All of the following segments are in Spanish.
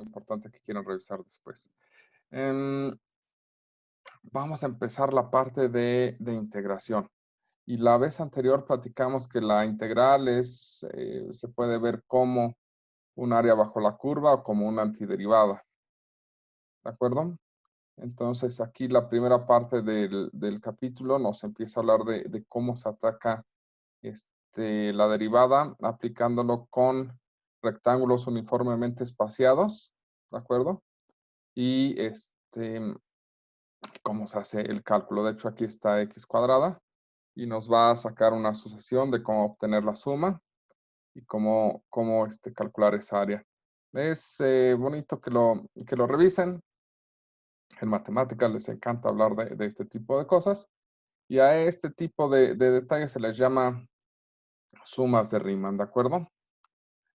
importante que quieran revisar después. Vamos a empezar la parte de integración. Y la vez anterior platicamos que la integral se puede ver como un área bajo la curva o como una antiderivada. ¿De acuerdo? Entonces aquí la primera parte del capítulo nos empieza a hablar de cómo se ataca la derivada aplicándolo con rectángulos uniformemente espaciados, ¿de acuerdo? Y cómo se hace el cálculo. De hecho, aquí está x cuadrada y nos va a sacar una sucesión de cómo obtener la suma y cómo calcular esa área. Es bonito que lo revisen. En matemáticas les encanta hablar de este tipo de cosas. Y a este tipo de detalles se les llama sumas de Riemann, ¿de acuerdo?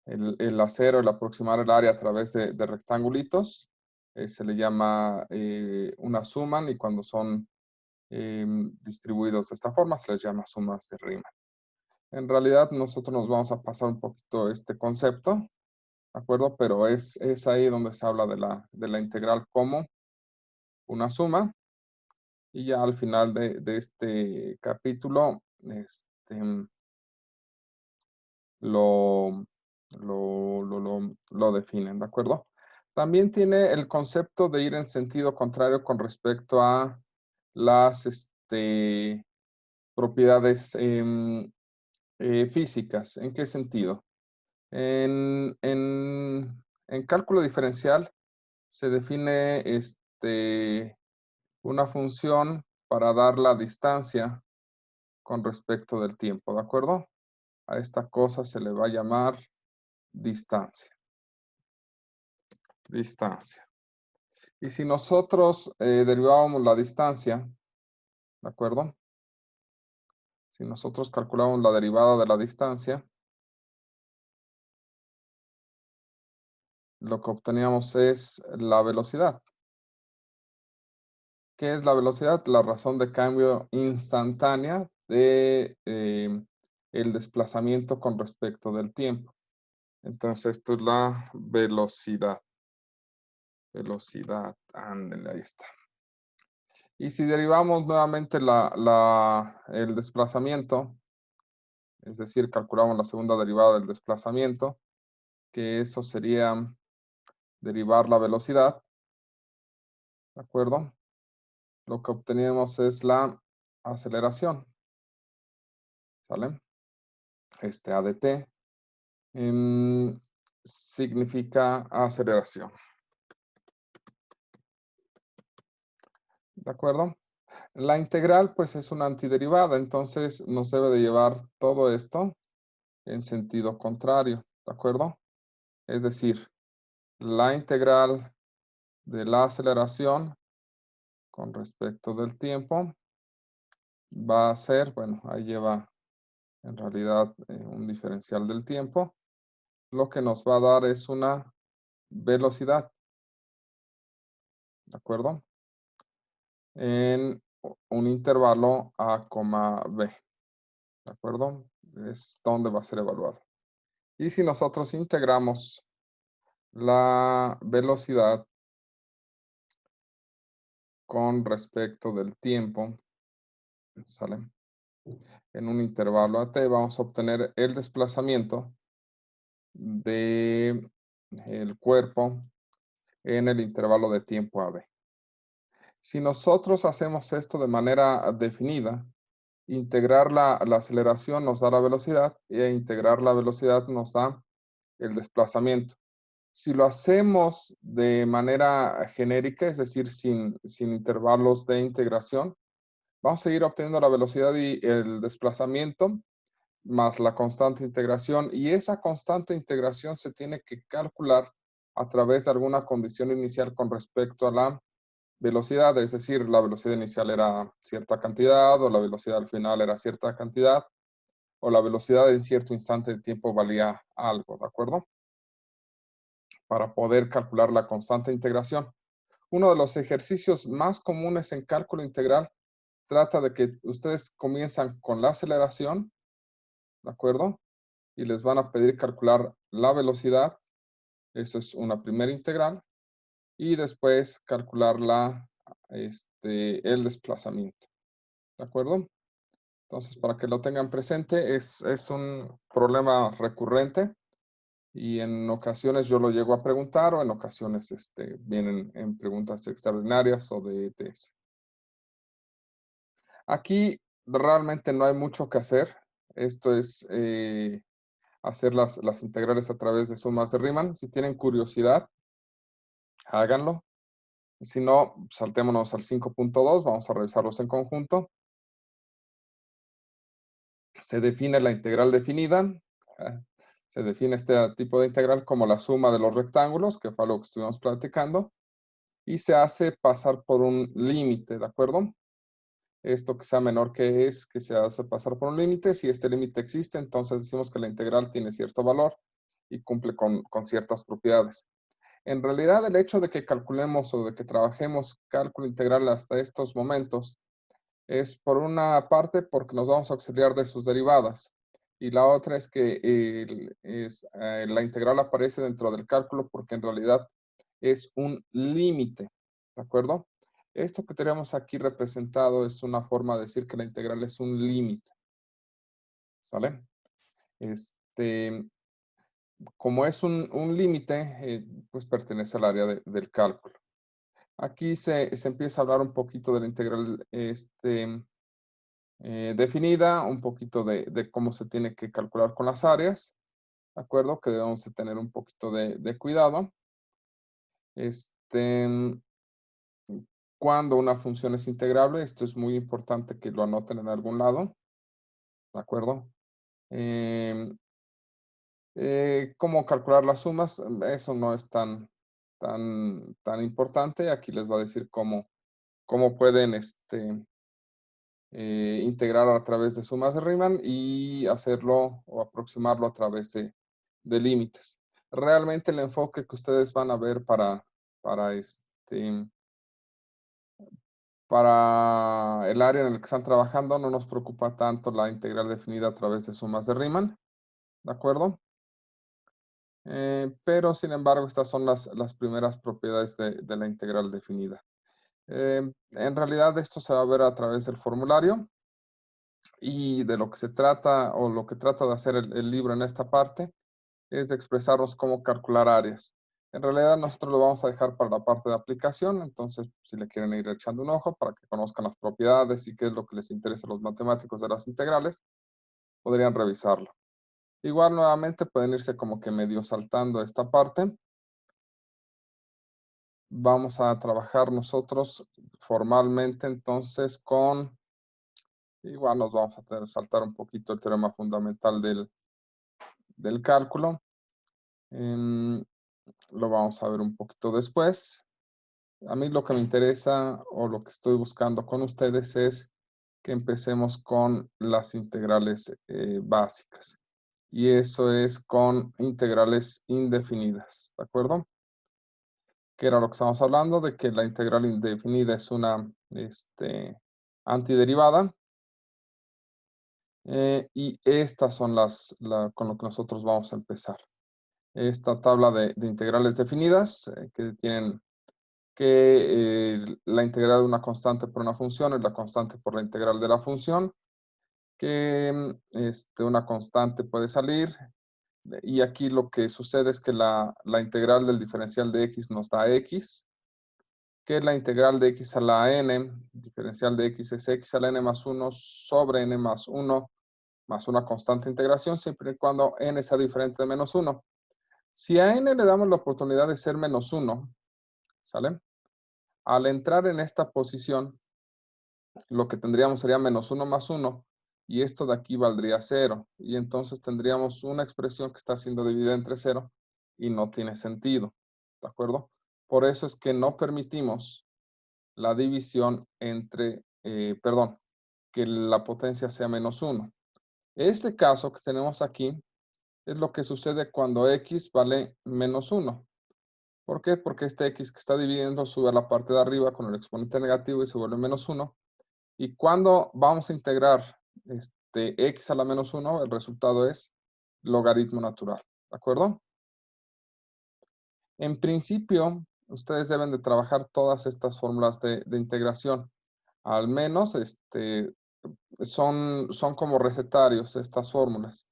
El hacer o el aproximar el área a través de rectangulitos se le llama una suma, y cuando son distribuidos de esta forma se les llama sumas de Riemann. En realidad nosotros nos vamos a pasar un poquito este concepto, ¿de acuerdo? Pero es ahí donde se habla de la integral como una suma. Y ya al final de este capítulo lo definen, ¿de acuerdo? También tiene el concepto de ir en sentido contrario con respecto a las propiedades físicas. ¿En qué sentido? En cálculo diferencial se define una función para dar la distancia con respecto del tiempo, ¿de acuerdo? A esta cosa se le va a llamar distancia. Distancia. Y si nosotros derivábamos la distancia, ¿de acuerdo? Si nosotros calculamos la derivada de la distancia, lo que obteníamos es la velocidad. ¿Qué es la velocidad? La razón de cambio instantánea de el desplazamiento con respecto del tiempo. Entonces, esto es la velocidad. Velocidad, ándale, ahí está. Y si derivamos nuevamente el desplazamiento, es decir, calculamos la segunda derivada del desplazamiento, que eso sería derivar la velocidad, ¿de acuerdo? Lo que obtenemos es la aceleración, ¿sale? ADT significa aceleración, ¿de acuerdo? La integral, pues, es una antiderivada, entonces nos debe de llevar todo esto en sentido contrario, ¿de acuerdo? Es decir, la integral de la aceleración con respecto del tiempo va a ser, bueno, ahí lleva en realidad un diferencial del tiempo. Lo que nos va a dar es una velocidad, ¿de acuerdo? En un intervalo A, B, ¿de acuerdo? Es donde va a ser evaluado. Y si nosotros integramos la velocidad con respecto del tiempo, ¿sale? En un intervalo a t, vamos a obtener el desplazamiento de el cuerpo en el intervalo de tiempo AB. Si nosotros hacemos esto de manera definida, integrar la aceleración nos da la velocidad e integrar la velocidad nos da el desplazamiento. Si lo hacemos de manera genérica, es decir, sin intervalos de integración, vamos a seguir obteniendo la velocidad y el desplazamiento más la constante integración, y esa constante integración se tiene que calcular a través de alguna condición inicial con respecto a la velocidad, es decir, la velocidad inicial era cierta cantidad, o la velocidad al final era cierta cantidad, o la velocidad en cierto instante de tiempo valía algo, ¿de acuerdo? Para poder calcular la constante integración. Uno de los ejercicios más comunes en cálculo integral trata de que ustedes comienzan con la aceleración, ¿de acuerdo? Y les van a pedir calcular la velocidad Eso es una primera integral. Y después calcular el desplazamiento. ¿De acuerdo? Entonces, para que lo tengan presente, es un problema recurrente y en ocasiones yo lo llego a preguntar o en ocasiones vienen en preguntas extraordinarias o de ETS. Aquí realmente no hay mucho que hacer. Esto es hacer las integrales a través de sumas de Riemann. Si tienen curiosidad, háganlo. Si no, saltémonos al 5.2, vamos a revisarlos en conjunto. Se define la integral definida. ah, Se define este tipo de integral como la suma de los rectángulos, que fue lo que estuvimos platicando, y se hace pasar por un límite, ¿de acuerdo? Esto que sea menor que se hace pasar por un límite. Si este límite existe, entonces decimos que la integral tiene cierto valor y cumple con ciertas propiedades. En realidad, el hecho de que calculemos o de que trabajemos cálculo integral hasta estos momentos es por una parte porque nos vamos a auxiliar de sus derivadas y la otra es que la integral aparece dentro del cálculo porque en realidad es un límite, ¿de acuerdo? Esto que tenemos aquí representado es una forma de decir que la integral es un límite, ¿sale? Este, como es un límite, pues pertenece al área del cálculo. Aquí se empieza a hablar un poquito de la integral definida, un poquito de cómo se tiene que calcular con las áreas, ¿de acuerdo? Que debemos de tener un poquito de cuidado. Este, cuando una función es integrable, esto es muy importante que lo anoten en algún lado, ¿de acuerdo? Cómo calcular las sumas, eso no es tan importante. Aquí les va a decir cómo pueden integrar a través de sumas de Riemann y hacerlo o aproximarlo a través de límites. Realmente el enfoque que ustedes van a ver para el área en el que están trabajando no nos preocupa tanto la integral definida a través de sumas de Riemann, ¿de acuerdo? Pero sin embargo, estas son las primeras propiedades de la integral definida. En realidad esto se va a ver a través del formulario y de lo que se trata o lo que trata de hacer el libro en esta parte es de expresarnos cómo calcular áreas. En realidad nosotros lo vamos a dejar para la parte de aplicación, entonces si le quieren ir echando un ojo para que conozcan las propiedades y qué es lo que les interesa a los matemáticos de las integrales, podrían revisarlo. Igual nuevamente pueden irse como que medio saltando esta parte. Vamos a trabajar nosotros formalmente entonces igual nos vamos a tener que saltar un poquito el teorema fundamental del cálculo. Lo vamos a ver un poquito después. A mí lo que me interesa o lo que estoy buscando con ustedes es que empecemos con las integrales básicas. Y eso es con integrales indefinidas, ¿de acuerdo? Que era lo que estamos hablando, de que la integral indefinida es una antiderivada. Y estas son con lo que nosotros vamos a empezar. Esta tabla de integrales definidas que tienen que la integral de una constante por una función es la constante por la integral de la función, que una constante puede salir, y aquí lo que sucede es que la integral del diferencial de x nos da x, que la integral de x a la n, diferencial de x es x a la n más 1 sobre n más 1 más una constante de integración, siempre y cuando n sea diferente de menos 1. Si a n le damos la oportunidad de ser menos 1, ¿sale? Al entrar en esta posición, lo que tendríamos sería menos 1 más 1, y esto de aquí valdría 0, y entonces tendríamos una expresión que está siendo dividida entre 0 y no tiene sentido, ¿de acuerdo? Por eso es que no permitimos la división que la potencia sea menos 1. Este caso que tenemos aquí es lo que sucede cuando x vale menos 1. ¿Por qué? Porque este x que está dividiendo sube a la parte de arriba con el exponente negativo y se vuelve menos 1. Y cuando vamos a integrar x a la menos 1, el resultado es logaritmo natural. ¿De acuerdo? En principio, ustedes deben de trabajar todas estas fórmulas de integración. Al menos son como recetarios estas fórmulas.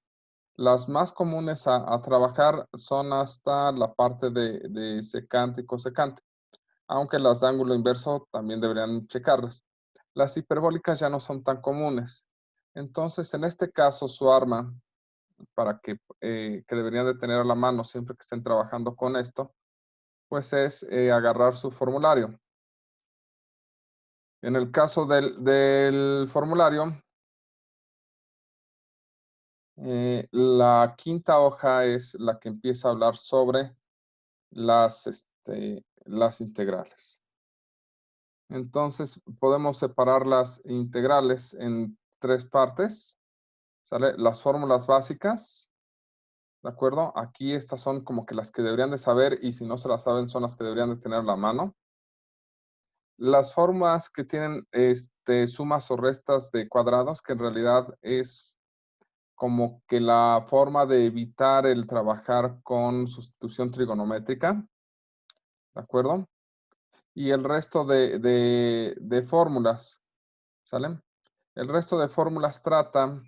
Las más comunes a trabajar son hasta la parte de secante y cosecante, aunque las de ángulo inverso también deberían checarlas. Las hiperbólicas ya no son tan comunes. Entonces, en este caso, su arma, para que deberían de tener a la mano siempre que estén trabajando con esto, pues es agarrar su formulario. En el caso del formulario, la quinta hoja es la que empieza a hablar sobre las integrales. Entonces, podemos separar las integrales en tres partes, ¿sale? Las fórmulas básicas, ¿de acuerdo? Aquí estas son como que las que deberían de saber y si no se las saben son las que deberían de tener a la mano. Las formas que tienen sumas o restas de cuadrados, que en realidad es como que la forma de evitar el trabajar con sustitución trigonométrica, ¿de acuerdo? Y el resto de fórmulas, ¿sale? El resto de fórmulas trata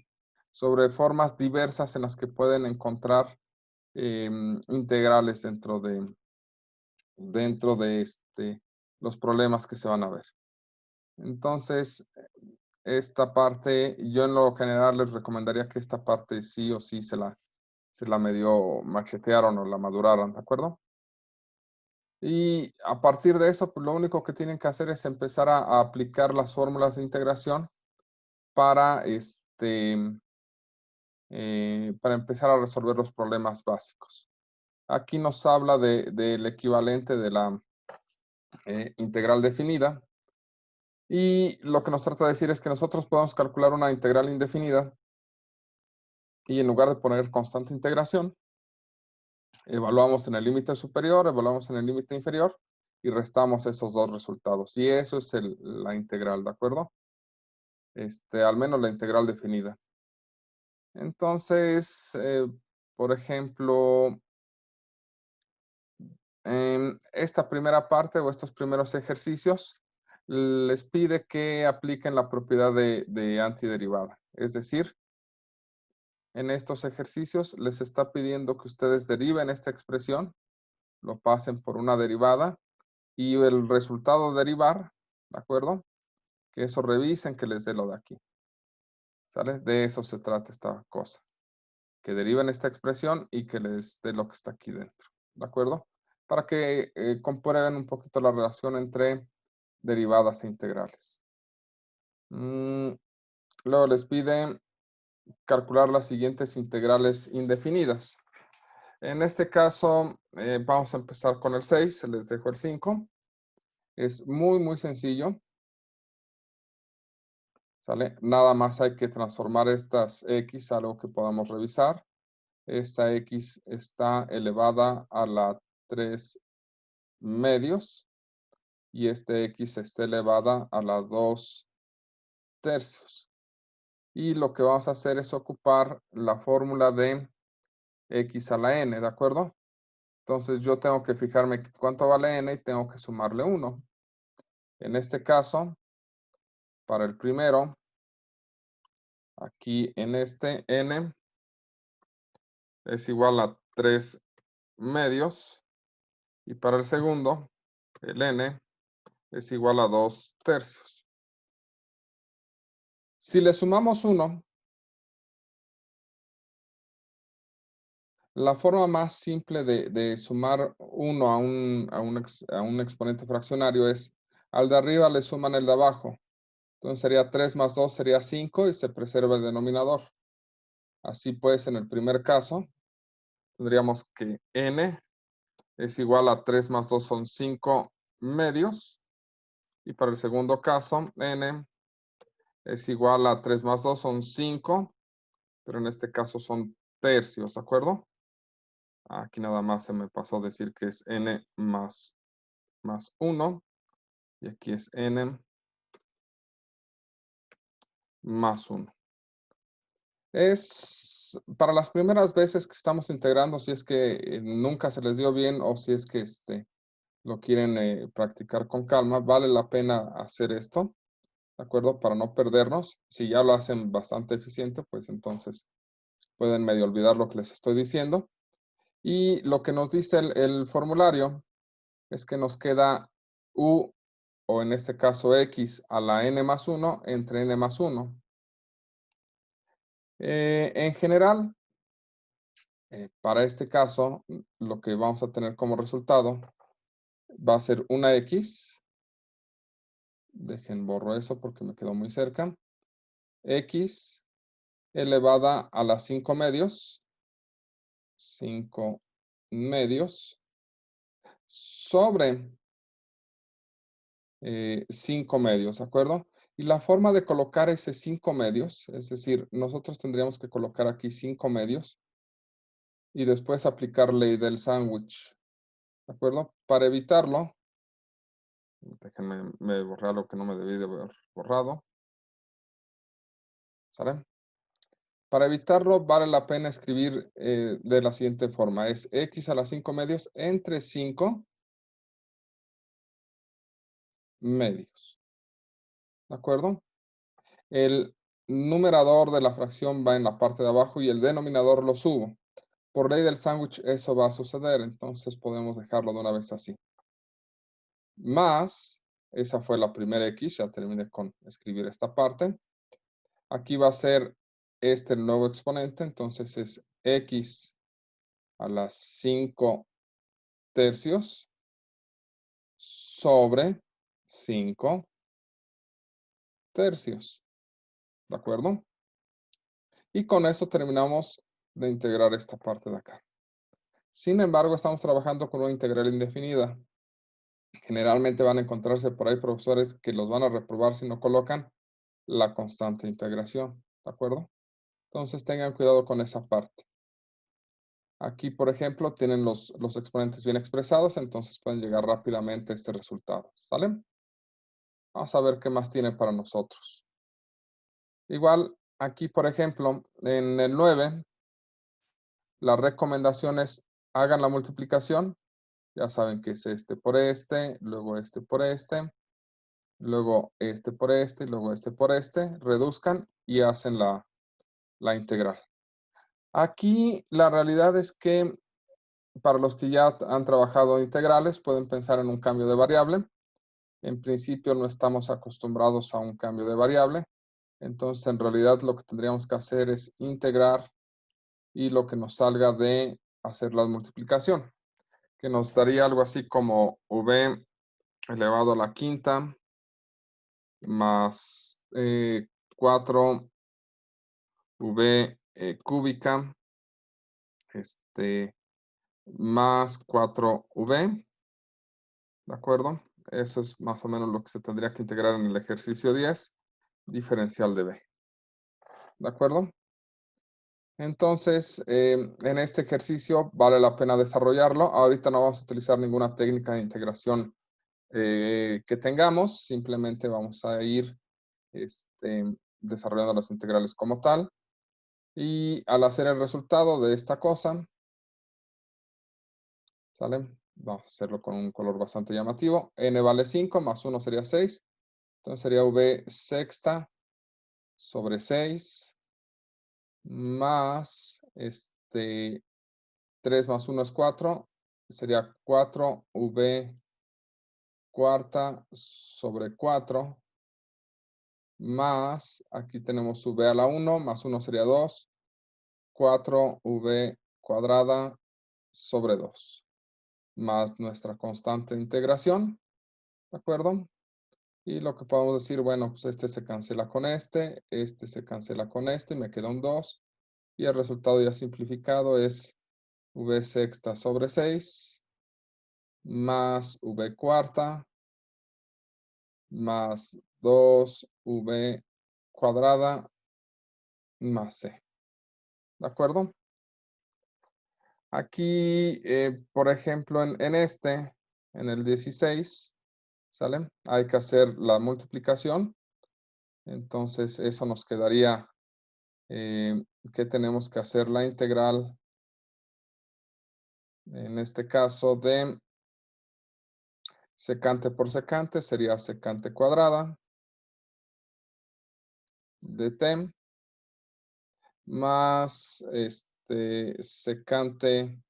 sobre formas diversas en las que pueden encontrar integrales dentro de los problemas que se van a ver. Entonces, esta parte, yo en lo general les recomendaría que esta parte sí o sí se la medio machetearon o la maduraran, ¿de acuerdo? Y a partir de eso, pues lo único que tienen que hacer es empezar a aplicar las fórmulas de integración para, para empezar a resolver los problemas básicos. Aquí nos habla del equivalente de la integral definida. Y lo que nos trata de decir es que nosotros podemos calcular una integral indefinida y en lugar de poner constante integración, evaluamos en el límite superior, evaluamos en el límite inferior y restamos esos dos resultados. Y eso es la integral, ¿de acuerdo? Al menos la integral definida. Entonces, por ejemplo, en esta primera parte o estos primeros ejercicios, les pide que apliquen la propiedad de antiderivada. Es decir, en estos ejercicios les está pidiendo que ustedes deriven esta expresión, lo pasen por una derivada y el resultado derivar, ¿de acuerdo? Que eso revisen, que les dé lo de aquí. ¿Sale? De eso se trata esta cosa. Que deriven esta expresión y que les dé lo que está aquí dentro. ¿De acuerdo? Para que comprueben un poquito la relación entre derivadas e integrales. Luego les pide calcular las siguientes integrales indefinidas. En este caso, vamos a empezar con el 6, se les dejo el 5. Es muy, muy sencillo. ¿Sale? Nada más hay que transformar estas x a algo que podamos revisar. Esta x está elevada a la 3 medios y este x está elevada a la 2 tercios. Y lo que vamos a hacer es ocupar la fórmula de x a la n, ¿de acuerdo? Entonces yo tengo que fijarme cuánto vale n y tengo que sumarle 1. En este caso, para el primero, aquí en este n es igual a 3 medios y para el segundo, el n es igual a 2 tercios. Si le sumamos 1, la forma más simple de sumar 1 a un exponente fraccionario es al de arriba le suman el de abajo. Entonces sería 3 más 2 sería 5 y se preserva el denominador. Así pues, en el primer caso, tendríamos que n es igual a 3 más 2 son 5 medios. Y para el segundo caso, n es igual a 3 más 2 son 5, pero en este caso son tercios, ¿de acuerdo? Aquí nada más se me pasó decir que es n más 1 y aquí es n más 1. Es para las primeras veces que estamos integrando, si es que nunca se les dio bien o si es que lo quieren practicar con calma, vale la pena hacer esto, ¿de acuerdo? Para no perdernos. Si ya lo hacen bastante eficiente, pues entonces pueden medio olvidar lo que les estoy diciendo. Y lo que nos dice el formulario es que nos queda u, o en este caso x, a la n más 1 entre n más 1. En general, para este caso, lo que vamos a tener como resultado va a ser una x. Dejen borro eso porque me quedó muy cerca. X elevada a las 5 medios. 5 medios sobre 5 medios, ¿de acuerdo? Y la forma de colocar ese 5 medios, es decir, nosotros tendríamos que colocar aquí 5 medios y después aplicar ley del sándwich, ¿de acuerdo? Para evitarlo, déjenme borrar lo que no me debí de haber borrado, ¿sale? Para evitarlo, vale la pena escribir de la siguiente forma. Es x a las 5 medios entre 5 medios, ¿de acuerdo? El numerador de la fracción va en la parte de abajo y el denominador lo subo. Por ley del sándwich eso va a suceder, entonces podemos dejarlo de una vez así. Más, esa fue la primera x, ya terminé con escribir esta parte. Aquí va a ser el nuevo exponente, entonces es x a las 5 tercios sobre 5 tercios, ¿de acuerdo? Y con eso terminamos de integrar esta parte de acá. Sin embargo, estamos trabajando con una integral indefinida. Generalmente van a encontrarse por ahí profesores que los van a reprobar si no colocan la constante de integración, ¿de acuerdo? Entonces tengan cuidado con esa parte. Aquí, por ejemplo, tienen los exponentes bien expresados, entonces pueden llegar rápidamente a este resultado, ¿sale? Vamos a ver qué más tiene para nosotros. Igual, aquí, por ejemplo, en el 9, la recomendación es hagan la multiplicación. Ya saben que es este por este, luego este por este, luego este por este, y luego este por este. Reduzcan y hacen la integral. Aquí la realidad es que para los que ya han trabajado integrales pueden pensar en un cambio de variable. En principio no estamos acostumbrados a un cambio de variable. Entonces en realidad lo que tendríamos que hacer es integrar y lo que nos salga de hacer la multiplicación, que nos daría algo así como v elevado a la quinta más 4v cúbica más 4v, ¿de acuerdo? Eso es más o menos lo que se tendría que integrar en el ejercicio 10, diferencial de b, ¿de acuerdo? Entonces, en este ejercicio vale la pena desarrollarlo. Ahorita no vamos a utilizar ninguna técnica de integración que tengamos, simplemente vamos a ir desarrollando las integrales como tal. Y al hacer el resultado de esta cosa, ¿sale? Vamos a hacerlo con un color bastante llamativo. N vale 5, más 1 sería 6. Entonces sería V sexta sobre 6 más 3 más 1 es 4. Sería 4V cuarta sobre 4 más, aquí tenemos V a la 1, más 1 sería 2. 4V cuadrada sobre 2. Más nuestra constante de integración, ¿de acuerdo? Y lo que podemos decir, bueno, pues este se cancela con este se cancela con me queda un 2, y el resultado ya simplificado es v sexta sobre 6 más v cuarta más 2v cuadrada más c, ¿de acuerdo? Aquí, por ejemplo, en en el 16, ¿sale? Hay que hacer la multiplicación. Entonces, eso nos quedaría que tenemos que hacer la integral, en este caso, de secante por secante, sería secante cuadrada de t más secante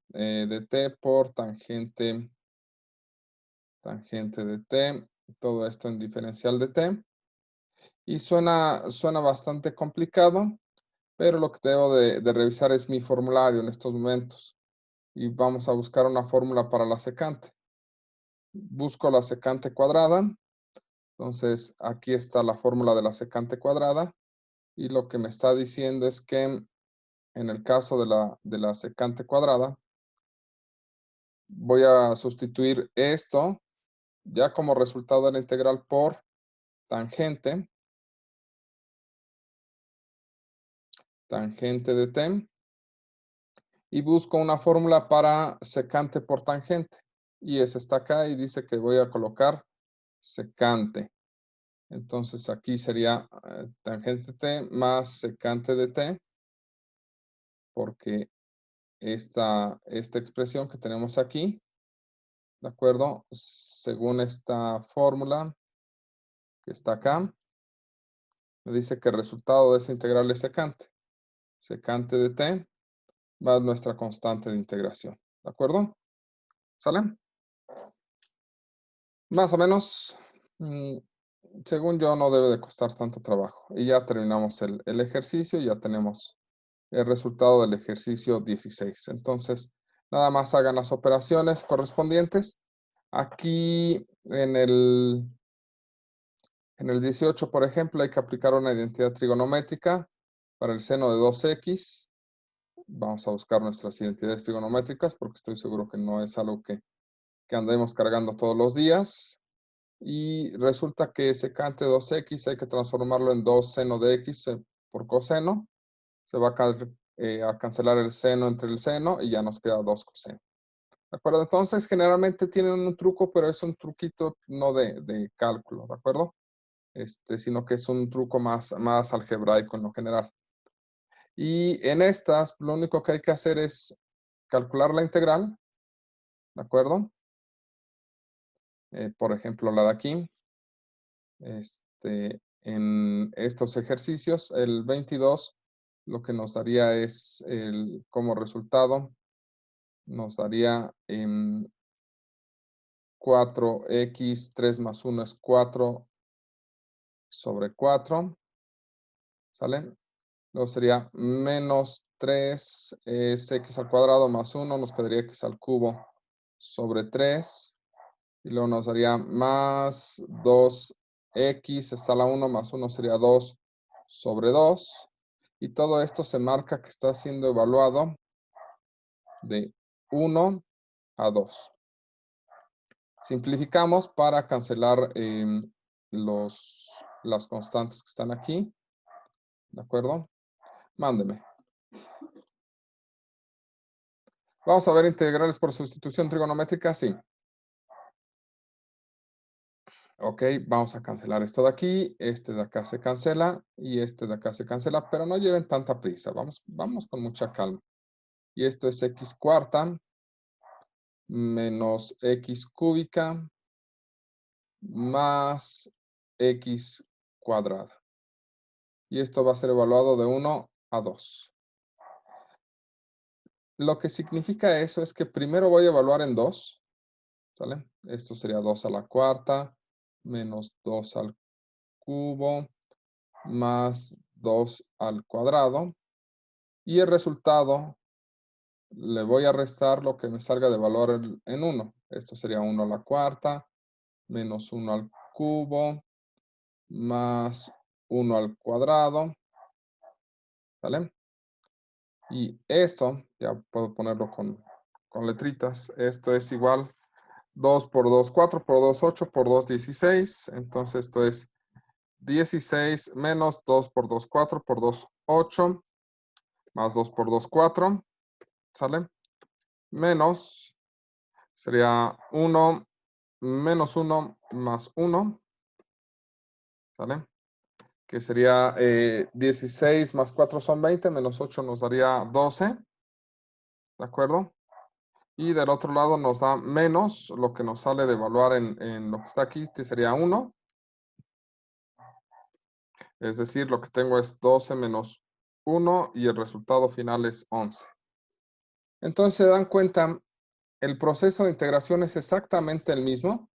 de t por tangente de t, todo esto en diferencial de t. Y suena bastante complicado, pero lo que debo de revisar es mi formulario en estos momentos. Y vamos a buscar una fórmula para la secante. Busco la secante cuadrada. Entonces, aquí está la fórmula de la secante cuadrada. Y lo que me está diciendo es que en el caso de la secante cuadrada, voy a sustituir esto ya como resultado de la integral por tangente de t, y busco una fórmula para secante por tangente. Y esa está acá y dice que voy a colocar secante. Entonces aquí sería tangente de t más secante de t, porque esta expresión que tenemos aquí, ¿de acuerdo? Según esta fórmula que está acá, me dice que el resultado de esa integral es secante. Secante de t más nuestra constante de integración. ¿De acuerdo? ¿Sale? Más o menos, según yo, no debe de costar tanto trabajo. Y ya terminamos el ejercicio y ya tenemos el resultado del ejercicio 16. Entonces, nada más hagan las operaciones correspondientes. Aquí en el 18, por ejemplo, hay que aplicar una identidad trigonométrica para el seno de 2x. Vamos a buscar nuestras identidades trigonométricas porque estoy seguro que no es algo que andemos cargando todos los días. Y resulta que secante 2x hay que transformarlo en 2 seno de x por coseno. Se va a cancelar el seno entre el seno y ya nos queda 2 coseno. ¿De acuerdo? Entonces, generalmente tienen un truco, pero es un truquito no de cálculo, ¿de acuerdo? Sino que es un truco más algebraico en lo general. Y en estas, lo único que hay que hacer es calcular la integral, ¿de acuerdo? Por ejemplo, la de aquí. En estos ejercicios, el 22, lo que nos daría es, como resultado, nos daría 4x, 3 más 1 es 4 sobre 4, ¿sale? Luego sería menos 3 es x al cuadrado más 1, nos quedaría x al cubo sobre 3. Y luego nos daría más 2x está a la 1 más 1 sería 2 sobre 2. Y todo esto se marca que está siendo evaluado de 1 a 2. Simplificamos para cancelar las constantes que están aquí. ¿De acuerdo? Mándeme. Vamos a ver integrales por sustitución trigonométrica. Sí. Ok, vamos a cancelar esto de aquí. Este de acá se cancela y este de acá se cancela, pero no lleven tanta prisa. Vamos con mucha calma. Y esto es x cuarta menos x cúbica más x cuadrada. Y esto va a ser evaluado de 1 a 2. Lo que significa eso es que primero voy a evaluar en 2. ¿Sale? Esto sería 2 a la cuarta menos 2 al cubo más 2 al cuadrado. Y el resultado le voy a restar lo que me salga de valor en 1. Esto sería 1 a la cuarta menos 1 al cubo más 1 al cuadrado. ¿Sale? Y esto, ya puedo ponerlo con letritas. Esto es igual 2 por 2, 4 por 2, 8 por 2, 16. Entonces esto es 16 menos 2 por 2, 4 por 2, 8. Más 2 por 2, 4. ¿Sale? Menos, sería 1 menos 1 más 1. ¿Sale? que sería 16 más 4 son 20, menos 8 nos daría 12, ¿de acuerdo? Y del otro lado nos da menos lo que nos sale de evaluar en lo que está aquí, que sería 1. Es decir, lo que tengo es 12 menos 1 y el resultado final es 11. Entonces, se dan cuenta, el proceso de integración es exactamente el mismo,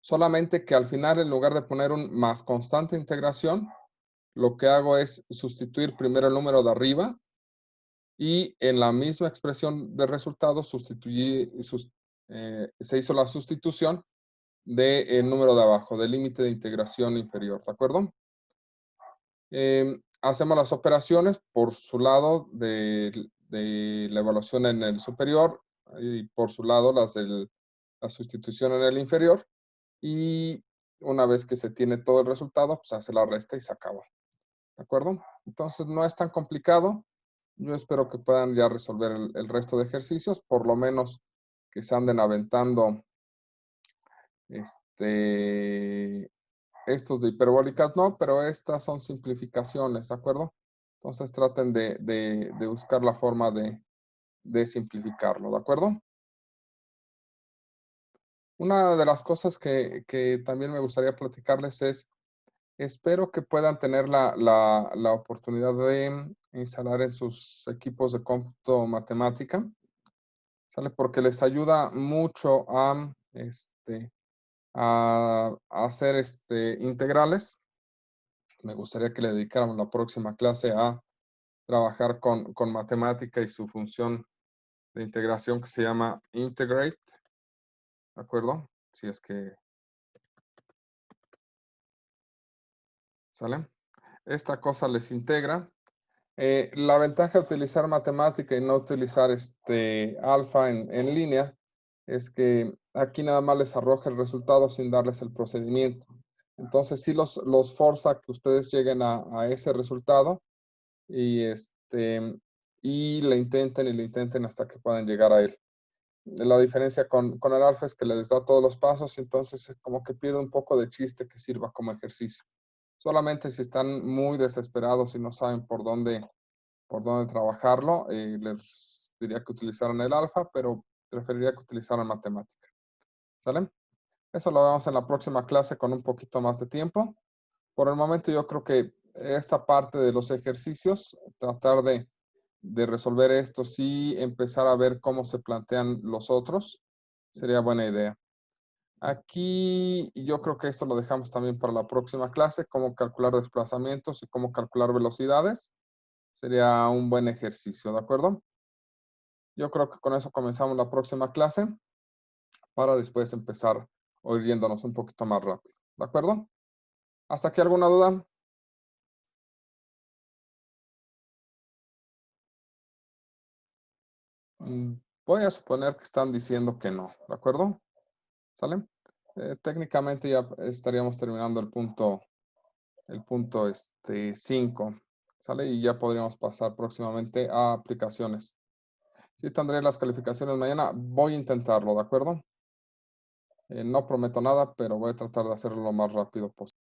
solamente que al final, en lugar de poner un más constante de integración, lo que hago es sustituir primero el número de arriba y en la misma expresión de resultados se hizo la sustitución del número de abajo, del límite de integración inferior, ¿de acuerdo? Hacemos las operaciones por su lado de la evaluación en el superior y por su lado las de la sustitución en el inferior. Y una vez que se tiene todo el resultado, pues hace la resta y se acabó. ¿De acuerdo? Entonces no es tan complicado. Yo espero que puedan ya resolver el resto de ejercicios, por lo menos que se anden aventando estos de hiperbólicas no, pero estas son simplificaciones, ¿de acuerdo? Entonces traten de buscar la forma de simplificarlo, ¿de acuerdo? Una de las cosas que también me gustaría platicarles es, espero que puedan tener la oportunidad de instalar en sus equipos de cómputo matemática, ¿sale? Porque les ayuda mucho a hacer integrales. Me gustaría que le dedicáramos la próxima clase a trabajar con matemática y su función de integración que se llama integrate, ¿de acuerdo? Si es que sale. Esta cosa les integra. La ventaja de utilizar matemática y no utilizar alfa en línea es que aquí nada más les arroja el resultado sin darles el procedimiento. Entonces sí los forza a que ustedes lleguen a ese resultado y, y le intenten hasta que puedan llegar a él. La diferencia con el alfa es que les da todos los pasos, entonces como que pierde un poco de chiste que sirva como ejercicio. Solamente si están muy desesperados y no saben por dónde trabajarlo, les diría que utilizaran el alfa, pero preferiría que utilizaran matemática. ¿Sale? Eso lo vemos en la próxima clase con un poquito más de tiempo. Por el momento yo creo que esta parte de los ejercicios, tratar de resolver estos y empezar a ver cómo se plantean los otros, sería buena idea. Aquí yo creo que esto lo dejamos también para la próxima clase, cómo calcular desplazamientos y cómo calcular velocidades. Sería un buen ejercicio, ¿de acuerdo? Yo creo que con eso comenzamos la próxima clase para después empezar o ir yéndonos un poquito más rápido, ¿de acuerdo? ¿Hasta aquí alguna duda? Voy a suponer que están diciendo que no, ¿de acuerdo? ¿Sale? Técnicamente ya estaríamos terminando el punto 5, ¿sale? Y ya podríamos pasar próximamente a aplicaciones. Sí tendré las calificaciones mañana, voy a intentarlo, ¿de acuerdo? No prometo nada, pero voy a tratar de hacerlo lo más rápido posible.